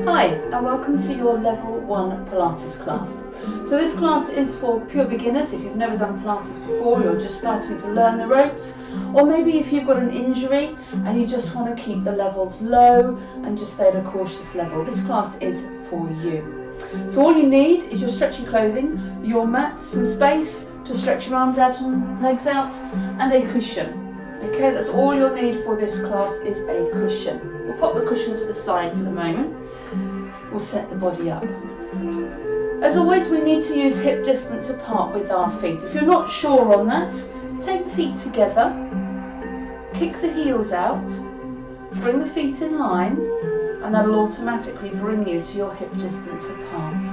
Hi, and welcome to your Level 1 Pilates class. So this class is for pure beginners. If you've never done Pilates before, you're just starting to learn the ropes, or maybe if you've got an injury and you just want to keep the levels low and just stay at a cautious level. This class is for you. So all you need is your stretchy clothing, your mat, some space to stretch your arms out and legs out, and a cushion. Okay, that's all you'll need for this class is a cushion. We'll pop the cushion to the side for the moment. We'll set the body up. As always, we need to use hip distance apart with our feet. If you're not sure on that, take the feet together, kick the heels out, bring the feet in line, and that'll automatically bring you to your hip distance apart.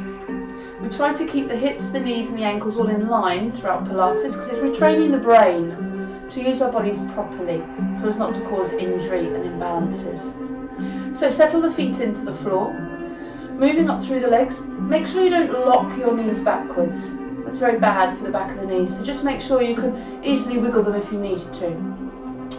We try to keep the hips, the knees and the ankles all in line throughout Pilates, because if we're training the brain to use our bodies properly so as not to cause injury and imbalances. So settle the feet into the floor, moving up through the legs. Make sure you don't lock your knees backwards. That's very bad for the back of the knees, so just make sure you can easily wiggle them if you needed to.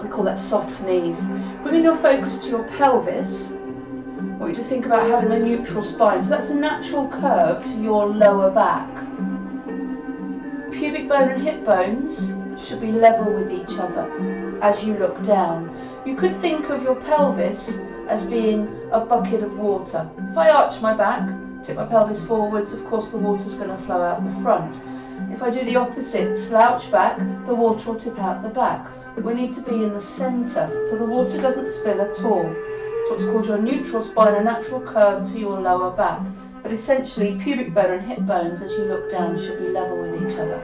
We call that soft knees. Bringing your focus to your pelvis, I want you to think about having a neutral spine, so that's a natural curve to your lower back. Pubic bone and hip bones should be level with each other as you look down. You could think of your pelvis as being a bucket of water. If I arch my back, tip my pelvis forwards, of course the water's going to flow out the front. If I do the opposite, slouch back, the water will tip out the back. We need to be in the centre so the water doesn't spill at all. It's what's called your neutral spine, a natural curve to your lower back. But essentially, pubic bone and hip bones as you look down should be level with each other.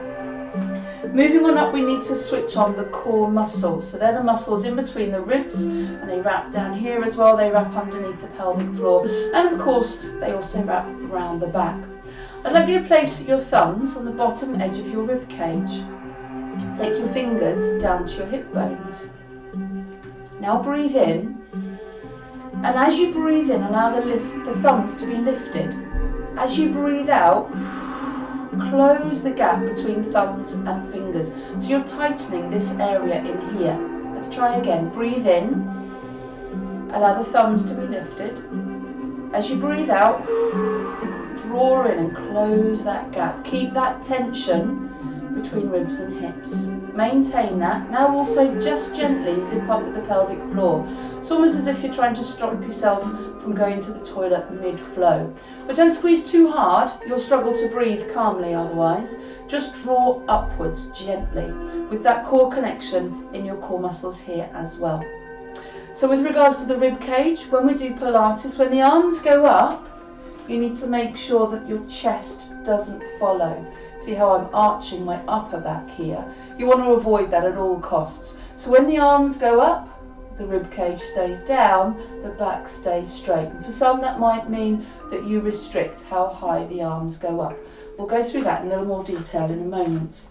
Moving on up, we need to switch on the core muscles. So they're the muscles in between the ribs, and they wrap down here as well. They wrap underneath the pelvic floor, and of course they also wrap around the back. I'd like you to place your thumbs on the bottom edge of your rib cage. Take your fingers down to your hip bones. Now breathe in, and as you breathe in, allow the thumbs to be lifted. As you breathe out, close the gap between thumbs and fingers. So you're tightening this area in here. Let's try again. Breathe in. Allow the thumbs to be lifted. As you breathe out, draw in and close that gap. Keep that tension between ribs and hips. Maintain that. Now also just gently zip up at the pelvic floor. It's almost as if you're trying to stop yourself from going to the toilet mid-flow. But don't squeeze too hard, you'll struggle to breathe calmly otherwise. Just draw upwards gently with that core connection in your core muscles here as well. So with regards to the rib cage, when we do Pilates, when the arms go up, you need to make sure that your chest doesn't follow. See how I'm arching my upper back here? You want to avoid that at all costs. So when the arms go up, the rib cage stays down, the back stays straight. And for some that might mean that you restrict how high the arms go up. We'll go through that in a little more detail in a moment.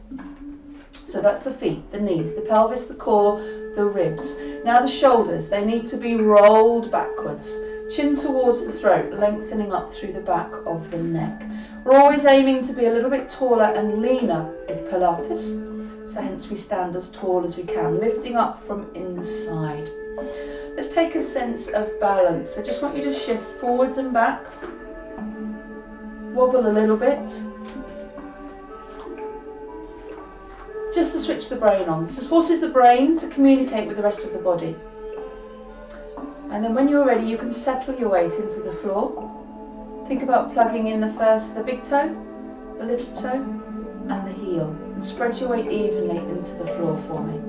So that's the feet, the knees, the pelvis, the core, the ribs. Now the shoulders, they need to be rolled backwards. Chin towards the throat, lengthening up through the back of the neck. We're always aiming to be a little bit taller and leaner with Pilates. So hence we stand as tall as we can, lifting up from inside. Let's take a sense of balance. I just want you to shift forwards and back. Wobble a little bit. Just to switch the brain on. This forces the brain to communicate with the rest of the body. And then when you're ready, you can settle your weight into the floor. Think about plugging in the big toe, the little toe, and the heel. And spread your weight evenly into the floor for me.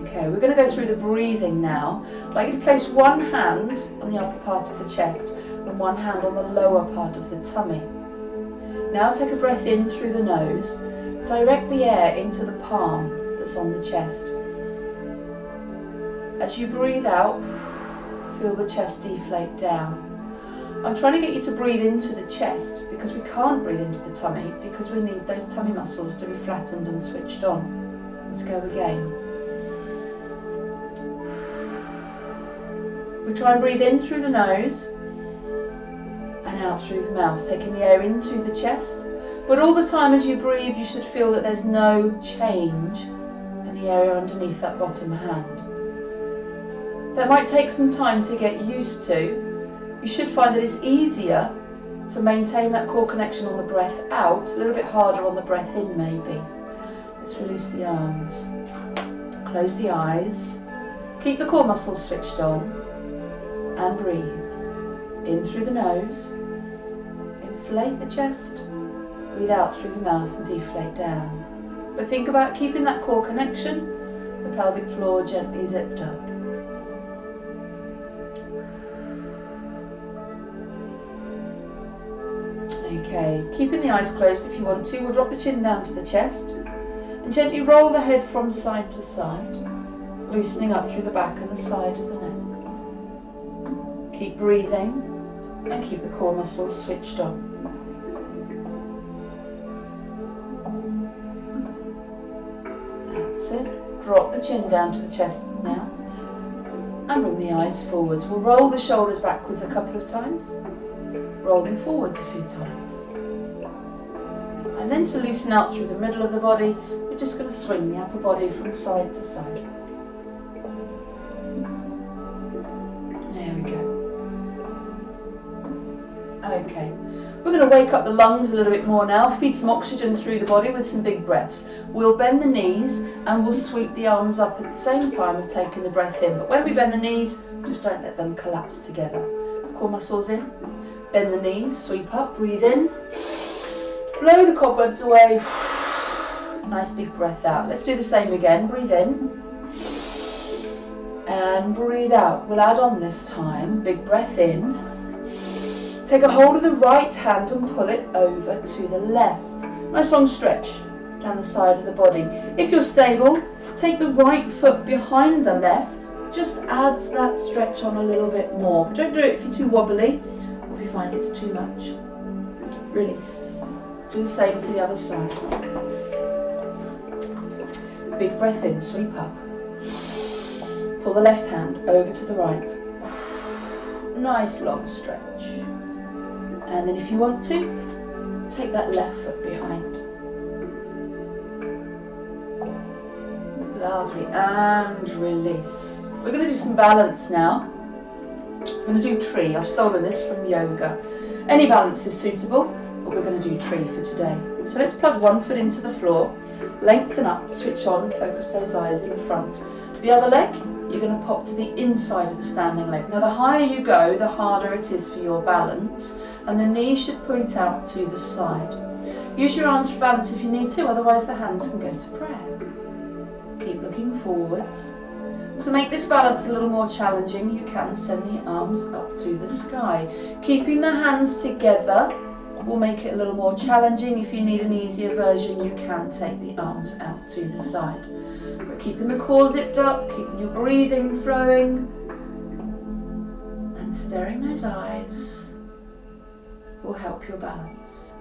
Okay, we're going to go through the breathing now. I'd like you to place one hand on the upper part of the chest and one hand on the lower part of the tummy. Now take a breath in through the nose. Direct the air into the palm that's on the chest. As you breathe out, feel the chest deflate down. I'm trying to get you to breathe into the chest because we can't breathe into the tummy because we need those tummy muscles to be flattened and switched on. Let's go again. We try and breathe in through the nose and out through the mouth, taking the air into the chest. But all the time as you breathe, you should feel that there's no change in the area underneath that bottom hand. That might take some time to get used to. You should find that it's easier to maintain that core connection on the breath out, a little bit harder on the breath in maybe. Let's release the arms. Close the eyes. Keep the core muscles switched on. And breathe. In through the nose. Inflate the chest. Breathe out through the mouth and deflate down. But think about keeping that core connection. The pelvic floor gently zipped up. Okay, keeping the eyes closed if you want to, we'll drop the chin down to the chest and gently roll the head from side to side, loosening up through the back and the side of the neck. Keep breathing and keep the core muscles switched on. That's it. Drop the chin down to the chest now and bring the eyes forwards. We'll roll the shoulders backwards a couple of times. Roll them forwards a few times. And then to loosen out through the middle of the body, we're just going to swing the upper body from side to side. There we go. Okay, we're going to wake up the lungs a little bit more now, feed some oxygen through the body with some big breaths. We'll bend the knees and we'll sweep the arms up at the same time of taking the breath in. But when we bend the knees, just don't let them collapse together. Core muscles in. Bend the knees, sweep up, breathe in, blow the cobwebs away, nice big breath out. Let's do the same again, breathe in, and breathe out. We'll add on this time, big breath in, take a hold of the right hand and pull it over to the left. Nice long stretch down the side of the body. If you're stable, take the right foot behind the left, just adds that stretch on a little bit more. But don't do it if you're too wobbly. If you find it's too much, release. Do the same to the other side. Big breath in, sweep up. Pull the left hand over to the right. Nice long stretch. And then if you want to, take that left foot behind. Lovely, and release. We're going to do some balance now. I'm going to do tree. I've stolen this from yoga. Any balance is suitable, but we're going to do tree for today. So let's plug one foot into the floor, lengthen up, switch on, focus those eyes in front. The other leg, you're going to pop to the inside of the standing leg. Now the higher you go, the harder it is for your balance, and the knees should point out to the side. Use your arms for balance if you need to, otherwise the hands can go to prayer. Keep looking forwards. To make this balance a little more challenging, you can send the arms up to the sky. Keeping the hands together will make it a little more challenging. If you need an easier version, you can take the arms out to the side. But keeping the core zipped up, keeping your breathing flowing, and staring those eyes will help your balance.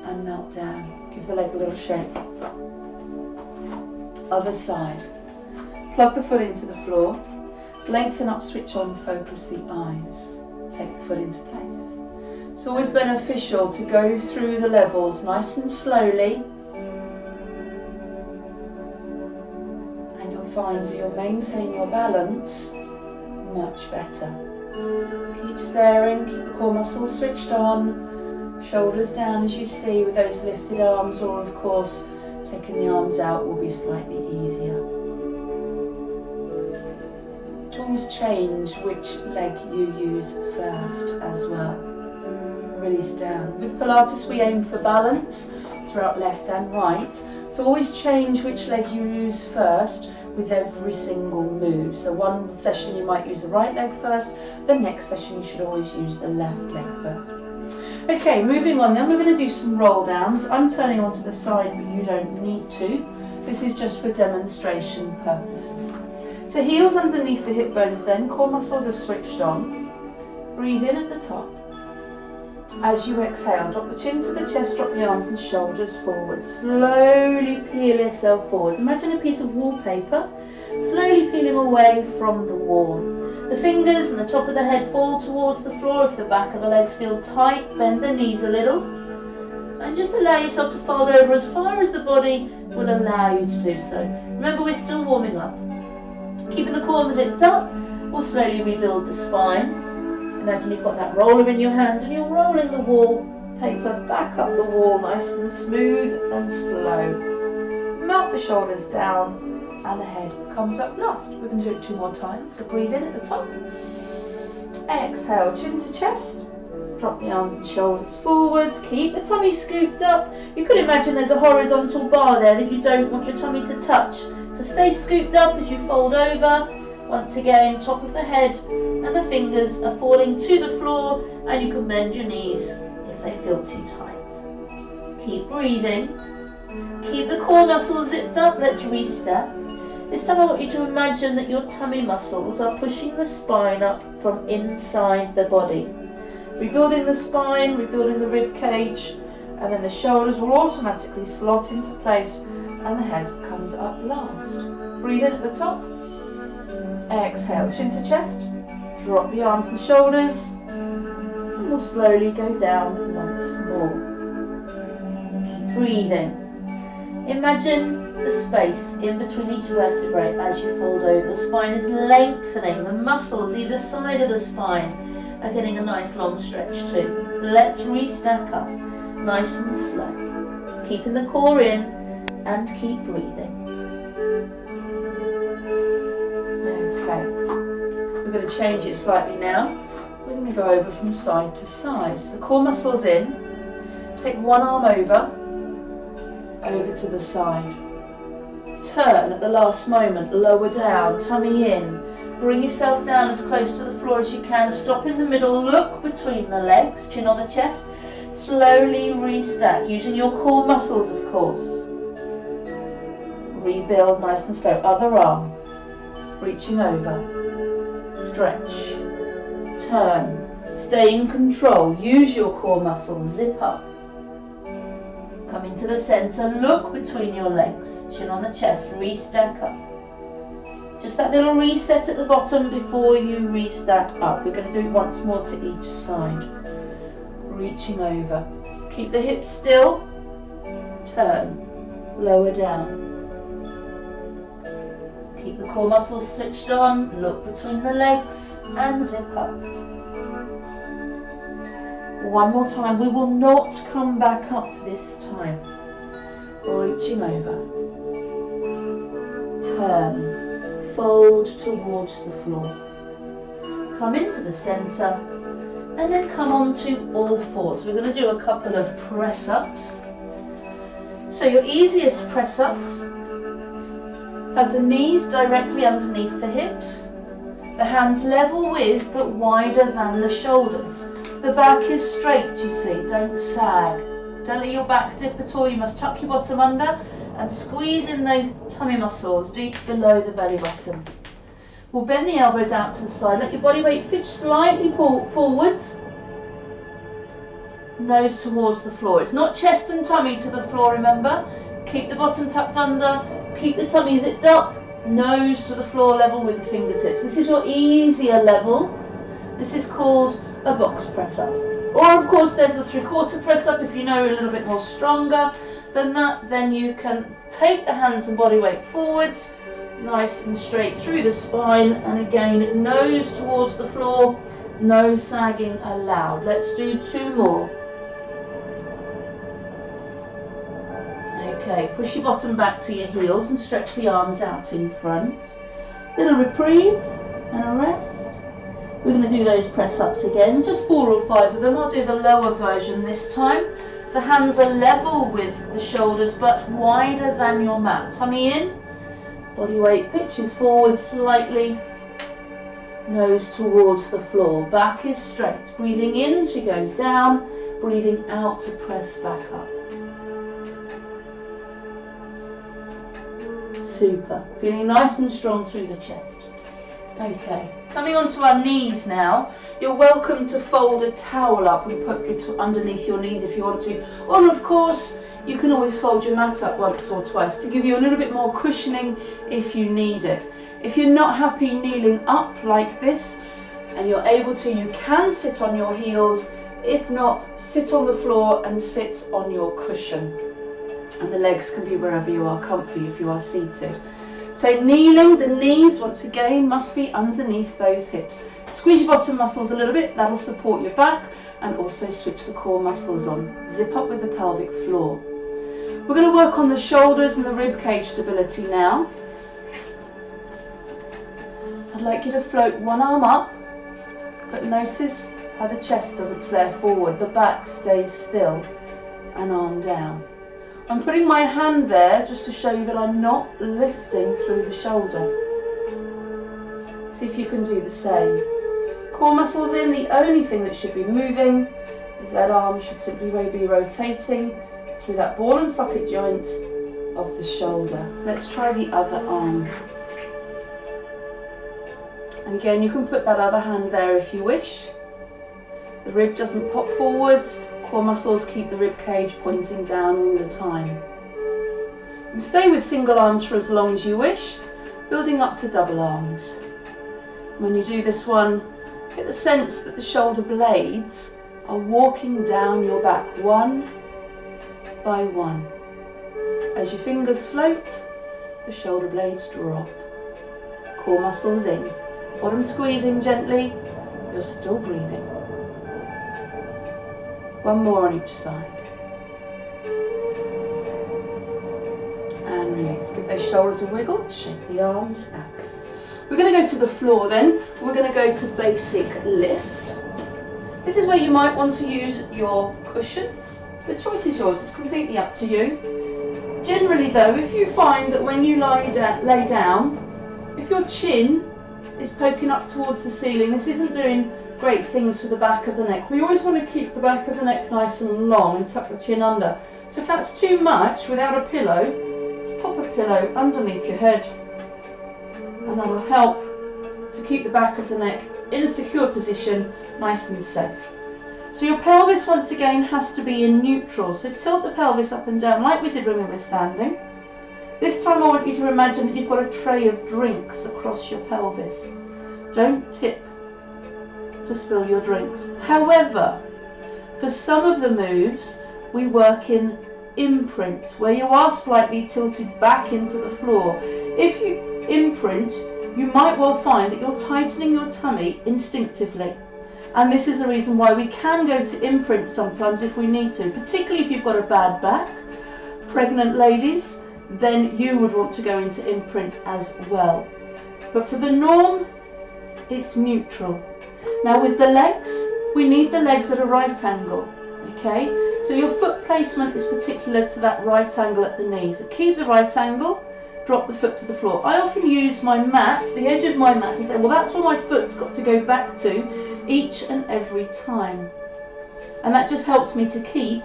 And melt down. Give the leg a little shake. Other side. Plug the foot into the floor, lengthen up, switch on, focus the eyes. Take the foot into place. It's always beneficial to go through the levels nice and slowly, and you'll find you'll maintain your balance much better. Keep staring, keep the core muscles switched on, shoulders down as you see with those lifted arms, or of course taking the arms out will be slightly easier. Always change which leg you use first as well. Release down. With Pilates we aim for balance throughout left and right, so always change which leg you use first with every single move. So one session you might use the right leg first, the next session you should always use the left leg first. Okay, moving on then, we're going to do some roll downs. I'm turning onto the side, but you don't need to. This is just for demonstration purposes. So heels underneath the hip bones then, core muscles are switched on. Breathe in at the top. As you exhale, drop the chin to the chest, drop the arms and shoulders forward. Slowly peel yourself forwards. Imagine a piece of wallpaper, slowly peeling away from the wall. The fingers and the top of the head fall towards the floor. If the back of the legs feel tight, bend the knees a little. And just allow yourself to fold over as far as the body will allow you to do so. Remember, we're still warming up. Keeping the core zipped up, we'll slowly rebuild the spine. Imagine you've got that roller in your hand and you're rolling the wallpaper back up the wall, nice and smooth and slow. Melt the shoulders down and the head comes up last. We're going to do it 2 more times. So breathe in at the top. Exhale, chin to chest. Drop the arms and shoulders forwards. Keep the tummy scooped up. You could imagine there's a horizontal bar there that you don't want your tummy to touch. So stay scooped up as you fold over. Once again, top of the head and the fingers are falling to the floor, and you can bend your knees if they feel too tight. Keep breathing. Keep the core muscles zipped up. Let's restep. This time I want you to imagine that your tummy muscles are pushing the spine up from inside the body. Rebuilding the spine, rebuilding the rib cage, and then the shoulders will automatically slot into place and the head comes up last. Breathe in at the top. Exhale, chin to chest. Drop the arms and shoulders, and we'll slowly go down once more. Keep breathing. Imagine the space in between each vertebrae as you fold over. The spine is lengthening. The muscles either side of the spine are getting a nice long stretch too. Let's restack up, nice and slow. Keeping the core in and keep breathing. Okay, we're going to change it slightly now. We're going to go over from side to side. So core muscles in. Take one arm over to the side. Turn at the last moment, lower down, tummy in. Bring yourself down as close to the floor as you can. Stop in the middle, look between the legs, chin on the chest. Slowly restack, using your core muscles, of course. Rebuild nice and slow. Other arm, reaching over. Stretch, turn, stay in control. Use your core muscles, zip up. Come into the center, look between your legs, chin on the chest, restack up. Just that little reset at the bottom before you restack up. We're going to do it once more to each side. Reaching over. Keep the hips still. Turn. Lower down. Keep the core muscles switched on. Look between the legs and zip up. One more time. We will not come back up this time. Reaching over. Turn. Fold towards the floor. Come into the center and then come onto all fours. We're going to do a couple of press-ups. So your easiest press-ups have the knees directly underneath the hips, the hands level with but wider than the shoulders. The back is straight, you see, don't sag. Don't let your back dip at all. You must tuck your bottom under and squeeze in those tummy muscles deep below the belly button. We'll bend the elbows out to the side. Let your body weight pitch slightly forwards. Nose towards the floor. It's not chest and tummy to the floor, remember. Keep the bottom tucked under. Keep the tummy zipped up. Nose to the floor level with the fingertips. This is your easier level. This is called a box press up. Or of course there's the 3/4 press up. If you know a little bit more stronger than that, then you can take the hands and body weight forwards, nice and straight through the spine, and again nose towards the floor, no sagging allowed. Let's do 2 more. Okay, push your bottom back to your heels and stretch the arms out in front. Little reprieve and a rest. We're going to do those press ups again, just 4 or 5 of them. I'll do the lower version this time. So hands are level with the shoulders but wider than your mat. Tummy in, body weight pitches forward slightly, nose towards the floor. Back is straight. Breathing in to go down, breathing out to press back up. Super. Feeling nice and strong through the chest. Okay, coming onto our knees now. You're welcome to fold a towel up and put it underneath your knees if you want to. Or of course, you can always fold your mat up once or twice to give you a little bit more cushioning if you need it. If you're not happy kneeling up like this and you're able to, you can sit on your heels. If not, sit on the floor and sit on your cushion. And the legs can be wherever you are comfy if you are seated. So kneeling, the knees once again must be underneath those hips. Squeeze your bottom muscles a little bit, that'll support your back, and also switch the core muscles on. Zip up with the pelvic floor. We're going to work on the shoulders and the rib cage stability now. I'd like you to float one arm up, but notice how the chest doesn't flare forward, the back stays still, and arm down. I'm putting my hand there just to show you that I'm not lifting through the shoulder. See if you can do the same. Core muscles in, the only thing that should be moving is that arm should simply be rotating through that ball and socket joint of the shoulder. Let's try the other arm. And again, you can put that other hand there if you wish. The rib doesn't pop forwards, core muscles keep the rib cage pointing down all the time. You can stay with single arms for as long as you wish, building up to double arms. When you do this one, get the sense that the shoulder blades are walking down your back one by one. As your fingers float, the shoulder blades drop. Core muscles in. Bottom squeezing gently, you're still breathing. One more on each side. And release. Give those shoulders a wiggle, shake the arms out. We're going to go to the floor then. We're going to go to basic lift. This is where you might want to use your cushion. The choice is yours, it's completely up to you. Generally though, if you find that when you lay down, if your chin is poking up towards the ceiling, this isn't doing great things for the back of the neck. We always want to keep the back of the neck nice and long and tuck the chin under. So if that's too much without a pillow, pop a pillow underneath your head, and that will help to keep the back of the neck in a secure position, nice and safe. So your pelvis once again has to be in neutral, so tilt the pelvis up and down like we did when we were standing. This time I want you to imagine that you've got a tray of drinks across your pelvis. Don't tip to spill your drinks. However, for some of the moves we work in imprint, where you are slightly tilted back into the floor. If you imprint, you might well find that you're tightening your tummy instinctively. And this is the reason why we can go to imprint sometimes if we need to, particularly if you've got a bad back. Pregnant ladies, then you would want to go into imprint as well. But for the norm, it's neutral. Now with the legs, we need the legs at a right angle, okay? So your foot placement is particular to that right angle at the knee. So keep the right angle, drop the foot to the floor. I often use my mat, the edge of my mat, and say, well, that's where my foot's got to go back to each and every time. And that just helps me to keep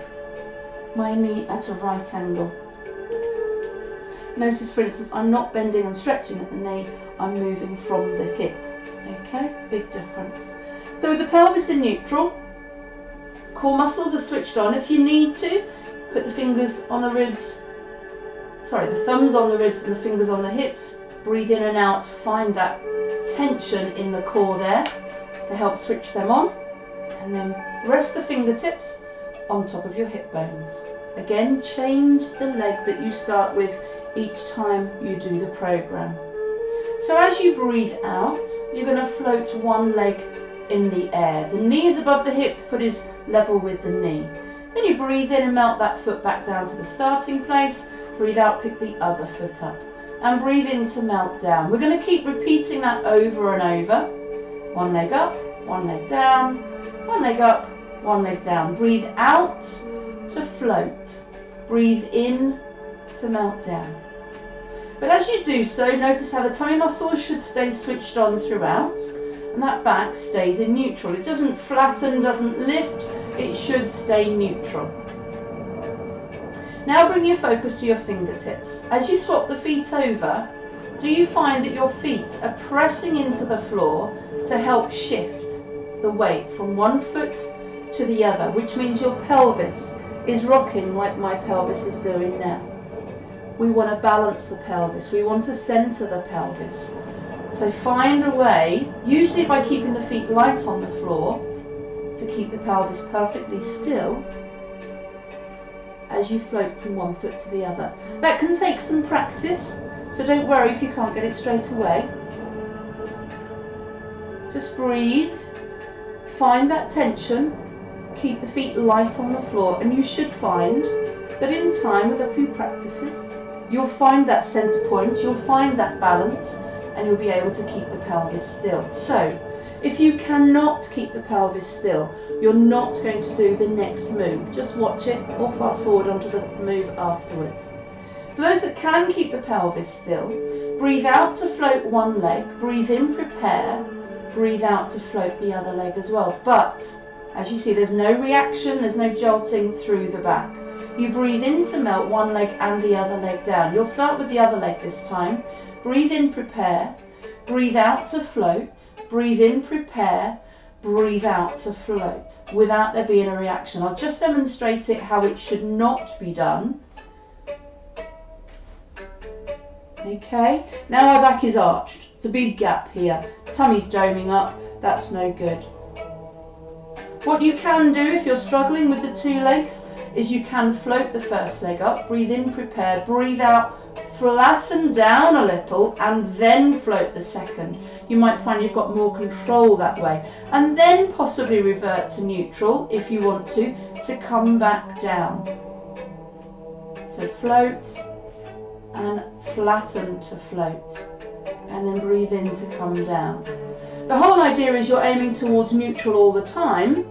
my knee at a right angle. Notice, for instance, I'm not bending and stretching at the knee, I'm moving from the hip. Okay, big difference. So with the pelvis in neutral, core muscles are switched on. If you need to, put the fingers on the ribs, the thumbs on the ribs and the fingers on the hips. Breathe in and out, find that tension in the core there to help switch them on. And then rest the fingertips on top of your hip bones. Again, change the leg that you start with each time you do the program. So as you breathe out, you're going to float one leg in the air. The knee is above the hip, foot is level with the knee. Then you breathe in and melt that foot back down to the starting place. Breathe out, pick the other foot up. And breathe in to melt down. We're going to keep repeating that over and over. One leg up, one leg down, one leg up, one leg down. Breathe out to float. Breathe in to melt down. But as you do so, notice how the tummy muscles should stay switched on throughout, and that back stays in neutral. It doesn't flatten, doesn't lift, it should stay neutral. Now bring your focus to your fingertips. As you swap the feet over, do you find that your feet are pressing into the floor to help shift the weight from one foot to the other, which means your pelvis is rocking like my pelvis is doing now. We want to balance the pelvis, we want to center the pelvis. So find a way, usually by keeping the feet light on the floor, to keep the pelvis perfectly still as you float from one foot to the other. That can take some practice, So don't worry if you can't get it straight away. Just breathe, find that tension, keep the feet light on the floor, and you should find that in time, with a few practices, you'll find that center point, you'll find that balance, and you'll be able to keep the pelvis still. So, if you cannot keep the pelvis still, you're not going to do the next move. Just watch it or fast forward onto the move afterwards. For those that can keep the pelvis still, breathe out to float one leg, breathe in, prepare, breathe out to float the other leg as well. But, as you see, there's no reaction, there's no jolting through the back. You breathe in to melt one leg and the other leg down. You'll start with the other leg this time. Breathe in, prepare, breathe out to float, breathe in, prepare, breathe out to float, without there being a reaction. I'll just demonstrate it how it should not be done. Okay, now our back is arched. It's a big gap here. Tummy's doming up. That's no good. What you can do if you're struggling with the two legs is you can float the first leg up, breathe in, prepare, breathe out, flatten down a little, and then float the second. You might find you've got more control that way, and then possibly revert to neutral if you want to come back down. So float and flatten to float, and then breathe in to come down. The whole idea is you're aiming towards neutral all the time,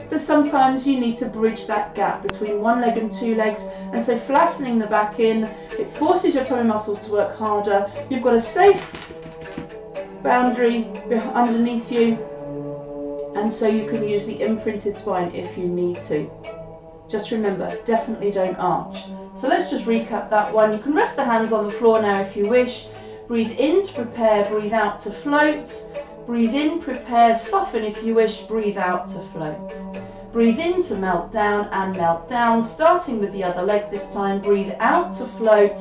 but sometimes you need to bridge that gap between one leg and two legs, and so flattening the back in, it forces your tummy muscles to work harder. You've got a safe boundary underneath you, and so you can use the imprinted spine if you need to. Just remember, definitely don't arch. So let's just recap that one. You can rest the hands on the floor now if you wish. Breathe in to prepare, breathe out to float. Breathe in, prepare, soften if you wish, breathe out to float. Breathe in to melt down and melt down, starting with the other leg this time. Breathe out to float,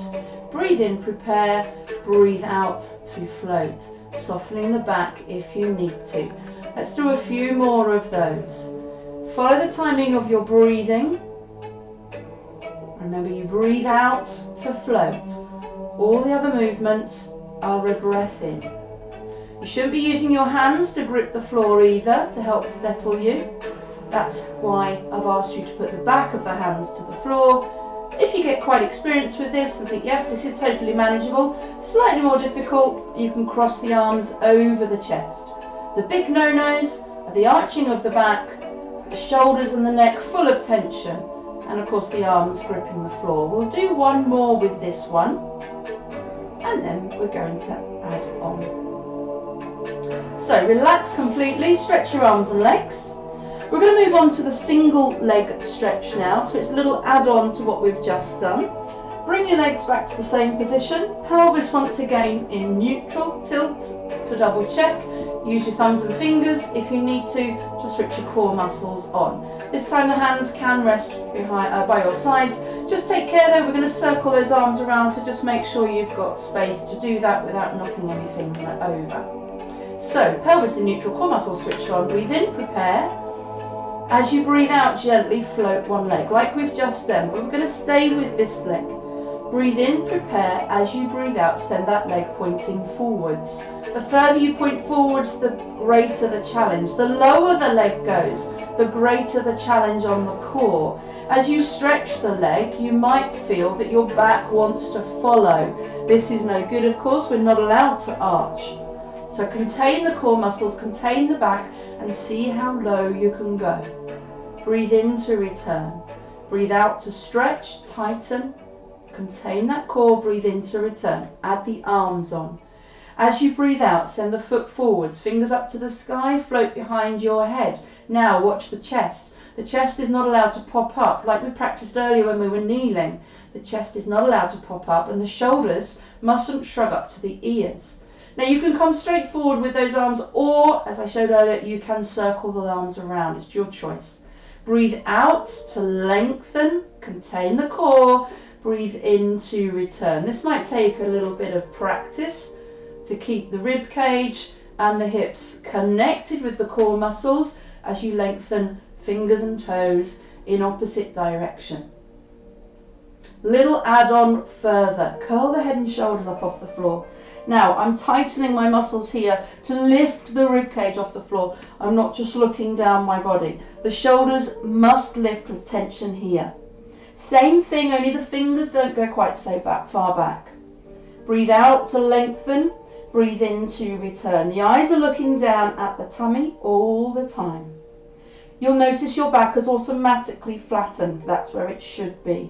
breathe in, prepare, breathe out to float. Softening the back if you need to. Let's do a few more of those. Follow the timing of your breathing. Remember, you breathe out to float. All the other movements are a breath in. You shouldn't be using your hands to grip the floor either to help settle you. That's why I've asked you to put the back of the hands to the floor. If you get quite experienced with this and think, yes, this is totally manageable, slightly more difficult, you can cross the arms over the chest. The big no-nos are the arching of the back, the shoulders and the neck full of tension, and of course the arms gripping the floor. We'll do one more with this one, and then we're going to add on. So relax completely, stretch your arms and legs. We're going to move on to the single leg stretch now, so it's a little add-on to what we've just done. Bring your legs back to the same position, pelvis once again in neutral, tilt to double check. Use your thumbs and fingers if you need to switch your core muscles on. This time the hands can rest behind, by your sides. Just take care though, we're going to circle those arms around, so just make sure you've got space to do that without knocking anything over. So, pelvis in neutral, core muscles switch on, breathe in, prepare. As you breathe out, gently float one leg, like we've just done, but we're going to stay with this leg. Breathe in, prepare. As you breathe out, send that leg pointing forwards. The further you point forwards, the greater the challenge. The lower the leg goes, the greater the challenge on the core. As you stretch the leg, you might feel that your back wants to follow. This is no good, of course, we're not allowed to arch. So contain the core muscles, contain the back, and see how low you can go. Breathe in to return. Breathe out to stretch, tighten. Contain that core, breathe in to return. Add the arms on. As you breathe out, send the foot forwards, fingers up to the sky, float behind your head. Now watch the chest. The chest is not allowed to pop up, like we practiced earlier when we were kneeling. The chest is not allowed to pop up, and the shoulders mustn't shrug up to the ears. Now you can come straight forward with those arms, or, as I showed earlier, you can circle the arms around. It's your choice. Breathe out to lengthen, contain the core, breathe in to return. This might take a little bit of practice to keep the rib cage and the hips connected with the core muscles as you lengthen fingers and toes in opposite direction. Little add-on further. Curl the head and shoulders up off the floor. Now, I'm tightening my muscles here to lift the ribcage off the floor. I'm not just looking down my body. The shoulders must lift with tension here. Same thing, only the fingers don't go quite so far back. Breathe out to lengthen. Breathe in to return. The eyes are looking down at the tummy all the time. You'll notice your back has automatically flattened. That's where it should be.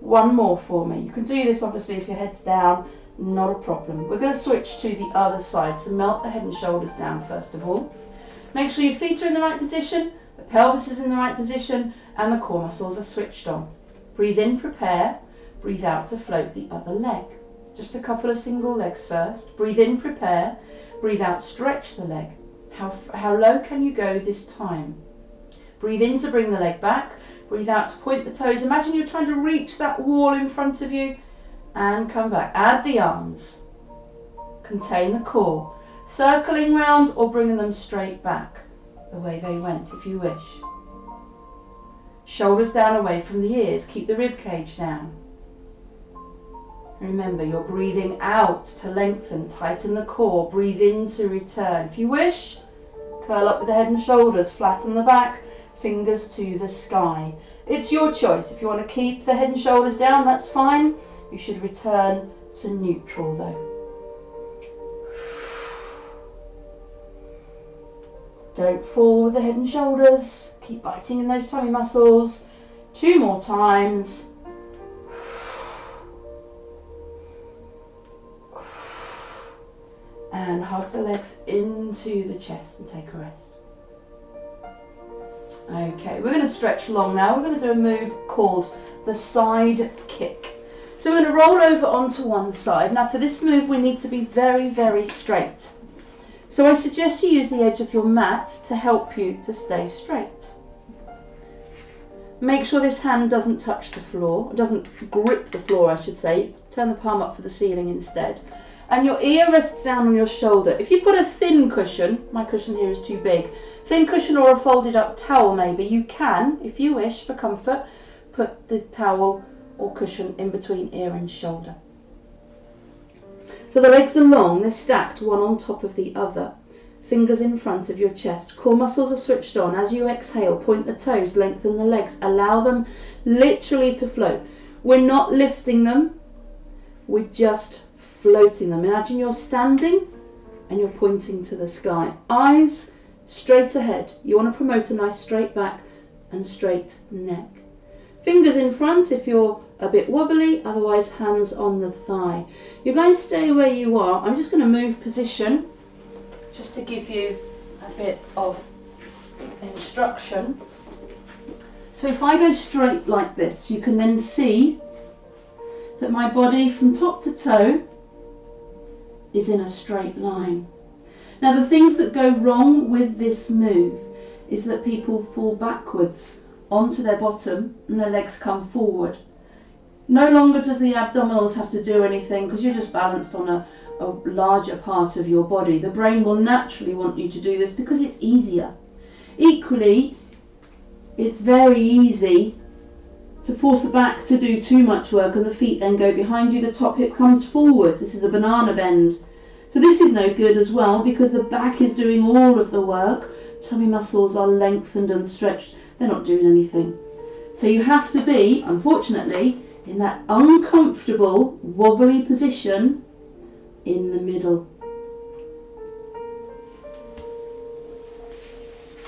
One more for me. You can do this obviously if your head's down, not a problem. We're going to switch to the other side. So melt the head and shoulders down first of all. Make sure your feet are in the right position, the pelvis is in the right position, and the core muscles are switched on. Breathe in, prepare. Breathe out to float the other leg. Just a couple of single legs first. Breathe in, prepare. Breathe out, stretch the leg. How low can you go this time? Breathe in to bring the leg back. Breathe out to point the toes. Imagine you're trying to reach that wall in front of you and come back. Add the arms. Contain the core. Circling round or bringing them straight back the way they went if you wish. Shoulders down away from the ears. Keep the rib cage down. Remember, you're breathing out to lengthen. Tighten the core. Breathe in to return. If you wish, curl up with the head and shoulders. Flatten the back. Fingers to the sky. It's your choice. If you want to keep the head and shoulders down, that's fine. You should return to neutral though. Don't fall with the head and shoulders. Keep biting in those tummy muscles. 2 more times. And hug the legs into the chest and take a rest. Okay, we're going to stretch long now. We're going to do a move called the side kick. So we're going to roll over onto one side. Now for this move we need to be very, very straight. So I suggest you use the edge of your mat to help you to stay straight. Make sure this hand doesn't touch the floor, doesn't grip the floor I should say. Turn the palm up for the ceiling instead. And your ear rests down on your shoulder. If you've got a thin cushion, my cushion here is too big, thin cushion or a folded up towel maybe, you can, if you wish for comfort, put the towel or cushion in between ear and shoulder. So the legs are long, they're stacked one on top of the other. Fingers in front of your chest. Core muscles are switched on. As you exhale, point the toes, lengthen the legs. Allow them literally to float. We're not lifting them, we're just floating them. Imagine you're standing and you're pointing to the sky. Eyes straight ahead. You want to promote a nice straight back and straight neck. Fingers in front if you're a bit wobbly, otherwise hands on the thigh. You're going to stay where you are. I'm just going to move position just to give you a bit of instruction. So if I go straight like this, you can then see that my body from top to toe is in a straight line. Now the things that go wrong with this move is that people fall backwards onto their bottom and their legs come forward. No longer does the abdominals have to do anything because you're just balanced on a larger part of your body. The brain will naturally want you to do this because it's easier. Equally, it's very easy to force the back to do too much work and the feet then go behind you, the top hip comes forwards. This is a banana bend. So this is no good as well because the back is doing all of the work. Tummy muscles are lengthened and stretched. They're not doing anything. So you have to be, unfortunately, in that uncomfortable, wobbly position in the middle.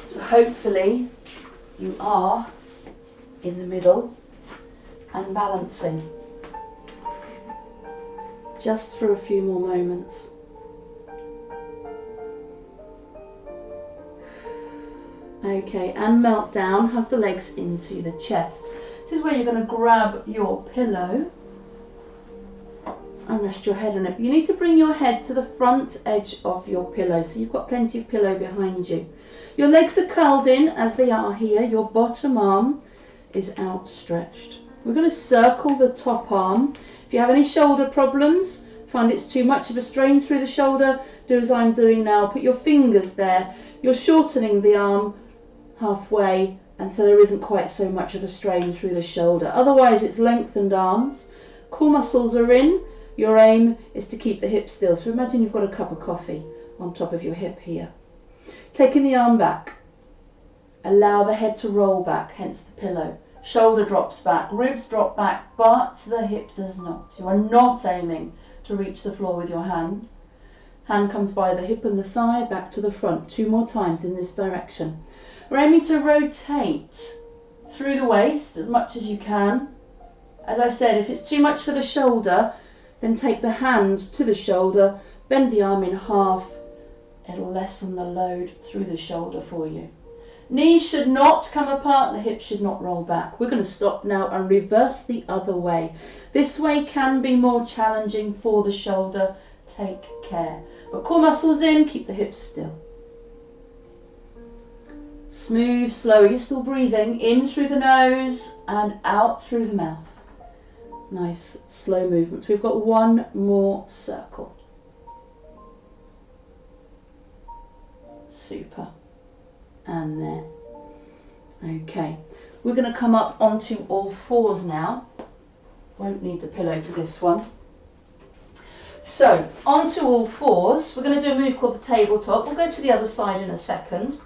So hopefully you are in the middle and balancing just for a few more moments. Okay, and melt down, hug the legs into the chest. This is where you're going to grab your pillow and rest your head on it. You need to bring your head to the front edge of your pillow so you've got plenty of pillow behind you. Your legs are curled in as they are here. Your bottom arm is outstretched. We're going to circle the top arm. If you have any shoulder problems, find it's too much of a strain through the shoulder, do as I'm doing now. Put your fingers there. You're shortening the arm halfway, and so there isn't quite so much of a strain through the shoulder. Otherwise it's lengthened arms, core muscles are in. Your aim is to keep the hip still. So imagine you've got a cup of coffee on top of your hip here. Taking the arm back, allow the head to roll back, hence the pillow. Shoulder drops back, ribs drop back, but the hip does not. You are not aiming to reach the floor with your hand. Hand comes by the hip and the thigh, back to the front. 2 more times in this direction. We're aiming to rotate through the waist as much as you can. As I said, if it's too much for the shoulder, then take the hand to the shoulder, bend the arm in half. It'll lessen the load through the shoulder for you. Knees should not come apart, the hips should not roll back. We're going to stop now and reverse the other way. This way can be more challenging for the shoulder. Take care. But core muscles in, keep the hips still. Smooth, slow. You're still breathing in through the nose and out through the mouth. Nice, slow movements. We've got 1 more circle. Super. And there. Okay. We're going to come up onto all fours now. Won't need the pillow for this one. So, onto all fours. We're going to do a move called the tabletop. We'll go to the other side in a second.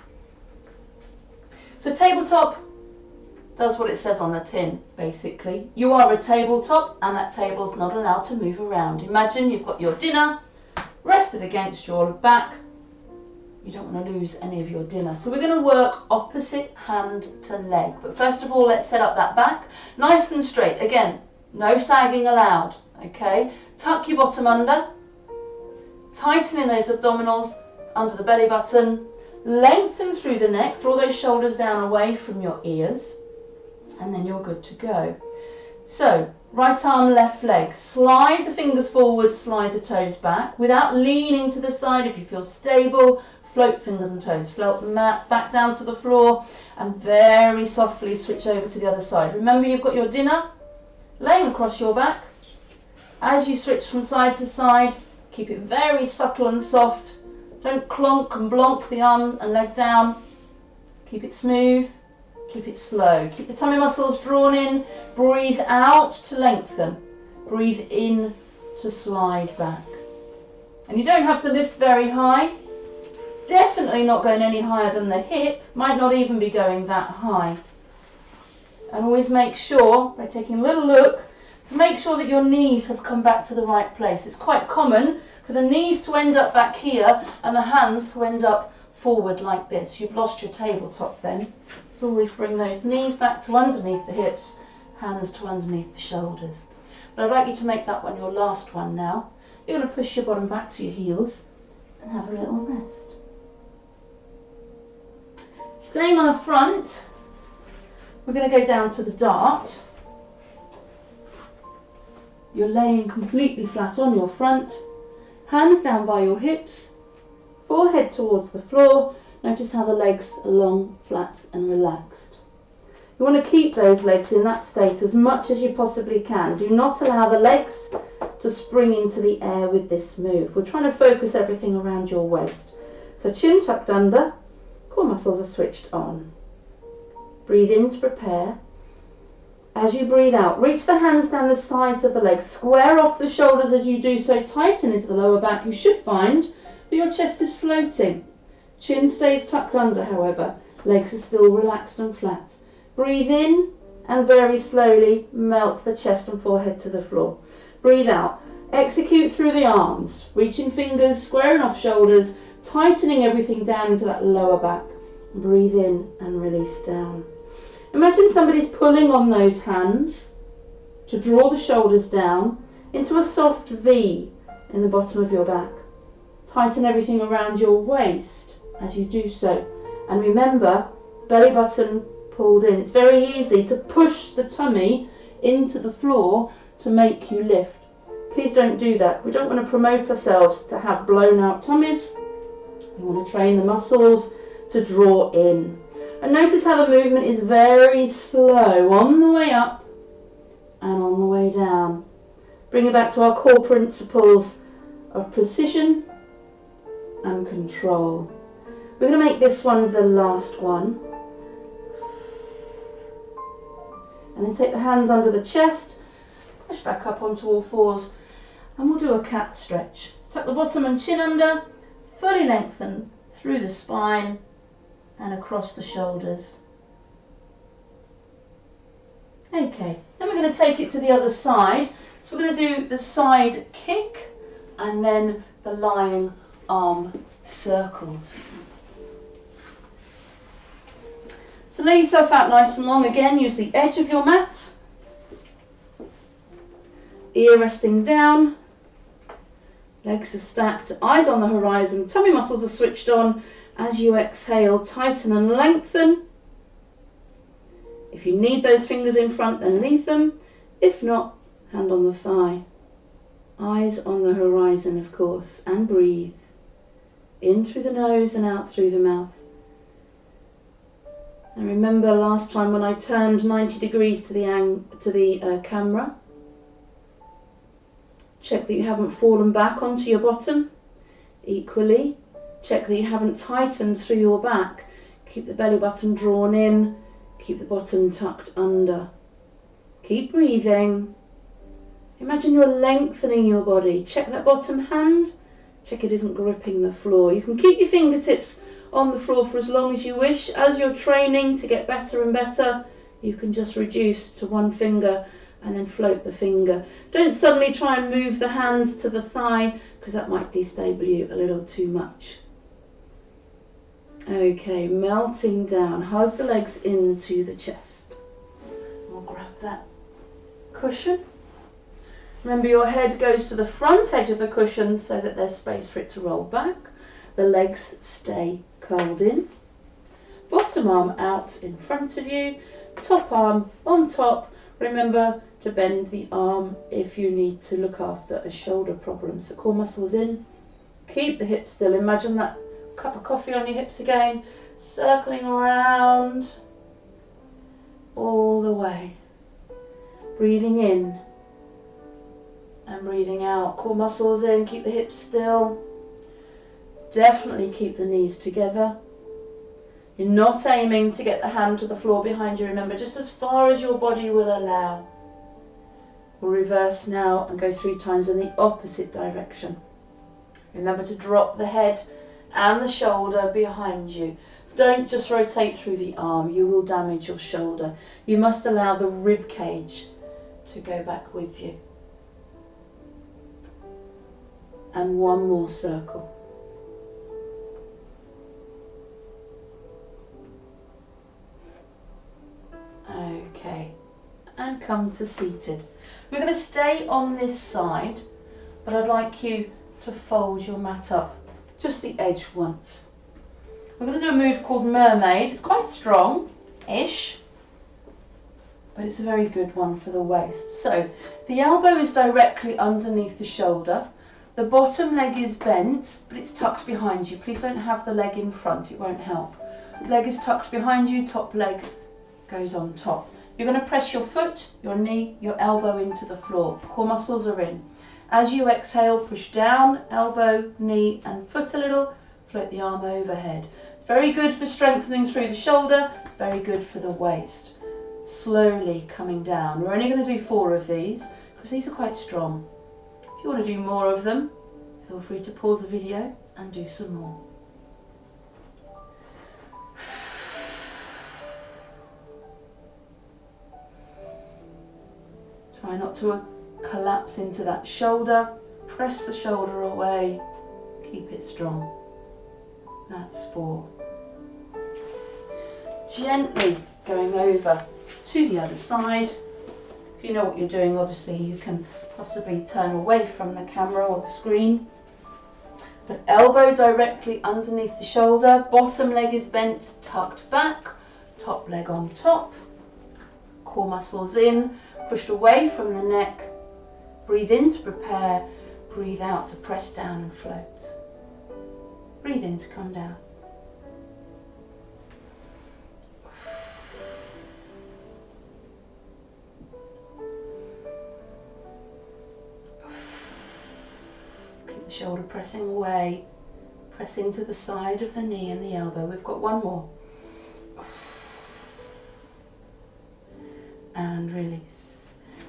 So tabletop does what it says on the tin, basically. You are a tabletop and that table's not allowed to move around. Imagine you've got your dinner rested against your back. You don't want to lose any of your dinner. So we're going to work opposite hand to leg. But first of all, let's set up that back. Nice and straight. Again, no sagging allowed. Okay? Tuck your bottom under. Tightening those abdominals under the belly button. Lengthen through the neck. Draw those shoulders down away from your ears. And then you're good to go. So, right arm, left leg. Slide the fingers forward, slide the toes back. Without leaning to the side, if you feel stable, float fingers and toes. Float the mat back down to the floor and very softly switch over to the other side. Remember, you've got your dinner laying across your back. As you switch from side to side, keep it very subtle and soft. Don't clonk and blonk the arm and leg down. Keep it smooth. Keep it slow. Keep the tummy muscles drawn in. Breathe out to lengthen. Breathe in to slide back. And you don't have to lift very high. Definitely not going any higher than the hip. Might not even be going that high. And always make sure, by taking a little look, to make sure that your knees have come back to the right place. It's quite common for the knees to end up back here and the hands to end up forward like this. You've lost your tabletop then. So always bring those knees back to underneath the hips, hands to underneath the shoulders. But I'd like you to make that one your last one now. You're going to push your bottom back to your heels and have a little rest. Staying on the front, we're going to go down to the dart. You're laying completely flat on your front, hands down by your hips, forehead towards the floor. Notice how the legs are long, flat and relaxed. You want to keep those legs in that state as much as you possibly can. Do not allow the legs to spring into the air with this move. We're trying to focus everything around your waist. So chin tucked under, core muscles are switched on. Breathe in to prepare. As you breathe out, reach the hands down the sides of the legs. Square off the shoulders as you do so. Tighten into the lower back. You should find that your chest is floating. Chin stays tucked under, however. Legs are still relaxed and flat. Breathe in and very slowly melt the chest and forehead to the floor. Breathe out. Execute through the arms. Reaching fingers, squaring off shoulders, tightening everything down into that lower back. Breathe in and release down. Imagine somebody's pulling on those hands to draw the shoulders down into a soft V in the bottom of your back. Tighten everything around your waist as you do so. And remember, belly button pulled in. It's very easy to push the tummy into the floor to make you lift. Please don't do that. We don't want to promote ourselves to have blown out tummies. We want to train the muscles to draw in. And notice how the movement is very slow on the way up and on the way down. Bring it back to our core principles of precision and control. We're going to make this one the last one. And then take the hands under the chest, push back up onto all fours, and we'll do a cat stretch. Tuck the bottom and chin under, fully lengthen through the spine and across the shoulders. Okay, then we're going to take it to the other side. So we're going to do the side kick and then the lying arm circles. So lay yourself out nice and long. Again, use the edge of your mat. Ear resting down. Legs are stacked, eyes on the horizon, tummy muscles are switched on. As you exhale, tighten and lengthen. If you need those fingers in front, then leave them. If not, hand on the thigh. Eyes on the horizon, of course, and breathe. In through the nose and out through the mouth. And remember last time when I turned 90 degrees to the camera. Check that you haven't fallen back onto your bottom. Equally, check that you haven't tightened through your back. Keep the belly button drawn in. Keep the bottom tucked under. Keep breathing. Imagine you're lengthening your body. Check that bottom hand. Check it isn't gripping the floor. You can keep your fingertips on the floor for as long as you wish. As you're training to get better and better, you can just reduce to one finger and then float the finger. Don't suddenly try and move the hands to the thigh because that might destabilize you a little too much. Okay, melting down. Hug the legs into the chest. We'll grab that cushion. Remember your head goes to the front edge of the cushion so that there's space for it to roll back. The legs stay curled in. Bottom arm out in front of you. Top arm on top. Remember to bend the arm if you need to look after a shoulder problem. So core muscles in. Keep the hips still. Imagine that cup of coffee on your hips again. Circling around all the way. Breathing in and breathing out. Core muscles in. Keep the hips still. Definitely keep the knees together. You're not aiming to get the hand to the floor behind you, remember, just as far as your body will allow. We'll reverse now and go 3 times in the opposite direction. Remember to drop the head and the shoulder behind you. Don't just rotate through the arm, you will damage your shoulder. You must allow the rib cage to go back with you. And one more circle. Okay, and come to seated. We're going to stay on this side, but I'd like you to fold your mat up, just the edge once. We're going to do a move called mermaid. It's quite strong-ish, but it's a very good one for the waist. So the elbow is directly underneath the shoulder. The bottom leg is bent, but it's tucked behind you. Please don't have the leg in front, it won't help. Leg is tucked behind you, top leg goes on top. You're going to press your foot, your knee, your elbow into the floor. Core muscles are in. As you exhale, push down, elbow, knee and foot a little. Float the arm overhead. It's very good for strengthening through the shoulder. It's very good for the waist. Slowly coming down. We're only going to do 4 of these because these are quite strong. If you want to do more of them, feel free to pause the video and do some more. Try not to collapse into that shoulder. Press the shoulder away. Keep it strong. That's 4. Gently going over to the other side. If you know what you're doing, obviously you can possibly turn away from the camera or the screen. But elbow directly underneath the shoulder. Bottom leg is bent, tucked back. Top leg on top. Core muscles in. Pushed away from the neck. Breathe in to prepare. Breathe out to press down and float. Breathe in to come down. Keep the shoulder pressing away. Press into the side of the knee and the elbow. We've got one more. And release.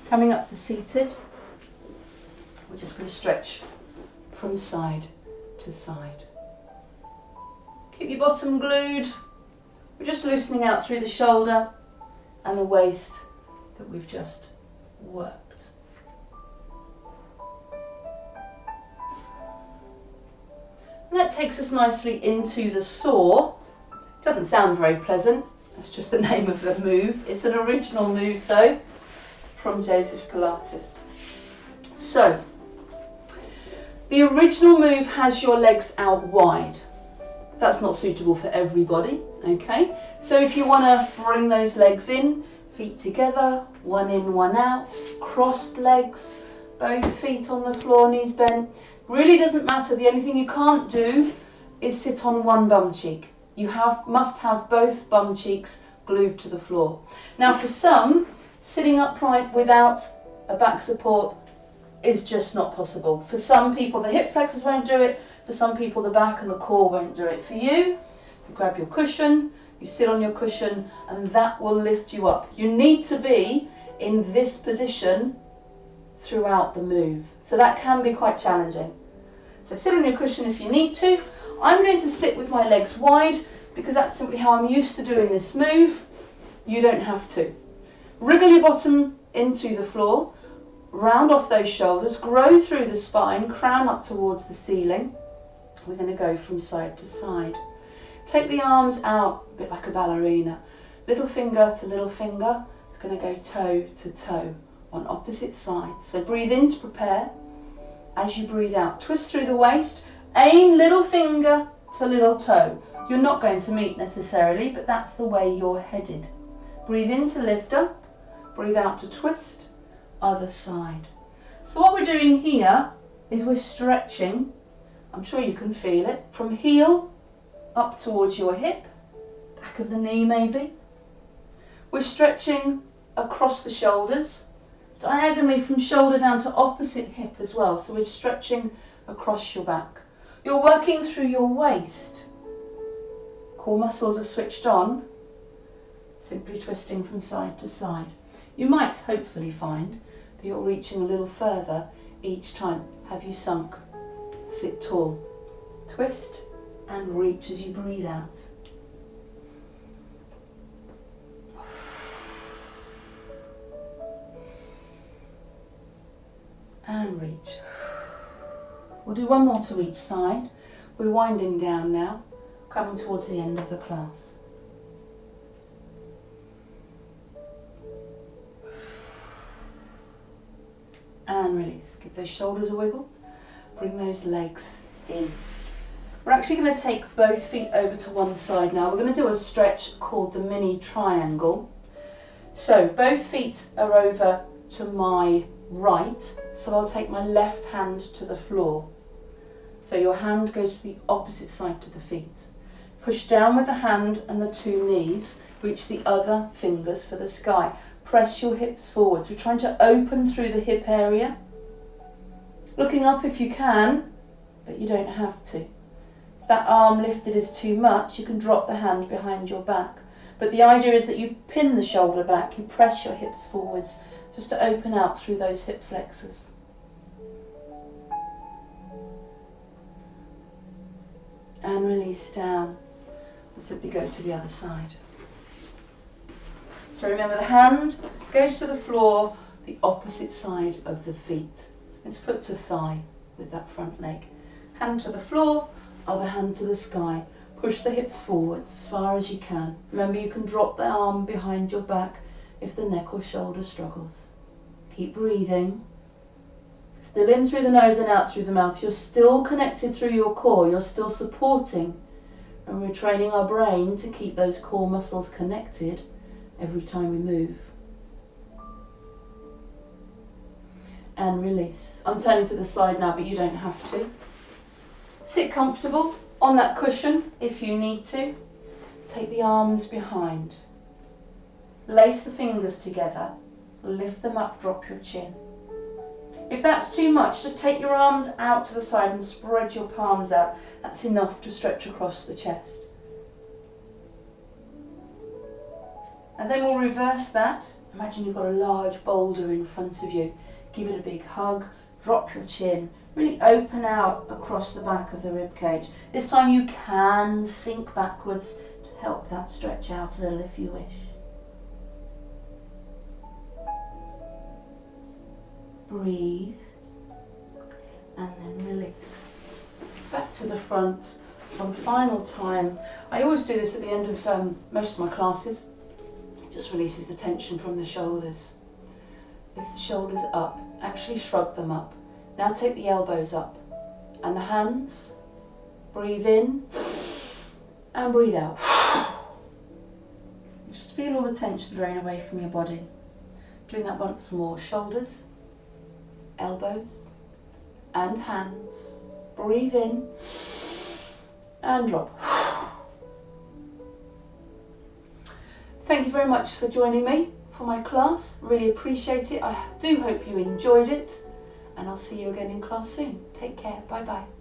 Coming up to seated, we're just going to stretch from side to side. Keep your bottom glued. We're just loosening out through the shoulder and the waist that we've just worked. And that takes us nicely into the saw. It doesn't sound very pleasant, that's just the name of the move. It's an original move though, from Joseph Pilates. So, the original move has your legs out wide. That's not suitable for everybody, okay? So if you want to bring those legs in, feet together, one in, one out, crossed legs, both feet on the floor, knees bent. Really doesn't matter. The only thing you can't do is sit on one bum cheek. You must have both bum cheeks glued to the floor. Now for some, sitting upright without a back support is just not possible. For some people, the hip flexors won't do it. For some people, the back and the core won't do it. For you, you grab your cushion, you sit on your cushion, and that will lift you up. You need to be in this position throughout the move. So that can be quite challenging. So sit on your cushion if you need to. I'm going to sit with my legs wide because that's simply how I'm used to doing this move. You don't have to. Wriggle your bottom into the floor, round off those shoulders, grow through the spine, crown up towards the ceiling. We're going to go from side to side. Take the arms out, a bit like a ballerina. Little finger to little finger. It's going to go toe to toe on opposite sides. So breathe in to prepare. As you breathe out, twist through the waist. Aim little finger to little toe. You're not going to meet necessarily, but that's the way you're headed. Breathe in to lift up. Breathe out to twist. Other side. So what we're doing here is we're stretching. I'm sure you can feel it. From heel up towards your hip, back of the knee maybe. We're stretching across the shoulders, diagonally from shoulder down to opposite hip as well. So we're stretching across your back. You're working through your waist. Core muscles are switched on, simply twisting from side to side. You might hopefully find that you're reaching a little further each time. Have you sunk? Sit tall. Twist and reach as you breathe out. And reach. We'll do one more to each side. We're winding down now, coming towards the end of the class. And release. Give those shoulders a wiggle. Bring those legs in. We're actually going to take both feet over to one side now. We're going to do a stretch called the mini triangle. So both feet are over to my right, so I'll take my left hand to the floor. So your hand goes to the opposite side to the feet. Push down with the hand and the two knees. Reach the other fingers for the sky. Press your hips forwards. We're trying to open through the hip area. Looking up if you can, but you don't have to. If that arm lifted is too much, you can drop the hand behind your back. But the idea is that you pin the shoulder back, you press your hips forwards, just to open out through those hip flexors. And release down. We'll simply go to the other side. So remember, the hand goes to the floor, the opposite side of the feet. It's foot to thigh with that front leg. Hand to the floor, other hand to the sky. Push the hips forwards as far as you can. Remember, you can drop the arm behind your back if the neck or shoulder struggles. Keep breathing. Still in through the nose and out through the mouth. You're still connected through your core. You're still supporting. And we're training our brain to keep those core muscles connected every time we move. And release. I'm turning to the side now, but you don't have to. Sit comfortable on that cushion if you need to. Take the arms behind. Lace the fingers together. Lift them up, drop your chin. If that's too much, just take your arms out to the side and spread your palms out. That's enough to stretch across the chest. And then we'll reverse that. Imagine you've got a large boulder in front of you. Give it a big hug, drop your chin, really open out across the back of the rib cage. This time you can sink backwards to help that stretch out a little if you wish. Breathe and then release. Back to the front one final time. I always do this at the end of most of my classes. It just releases the tension from the shoulders. Lift the shoulders up, actually shrug them up. Now take the elbows up and the hands. Breathe in and breathe out. Just feel all the tension drain away from your body. Doing that once more. Shoulders, elbows and hands. Breathe in and drop. Thank you very much for joining me for my class. Really appreciate it. I do hope you enjoyed it, and I'll see you again in class soon. Take care. Bye bye.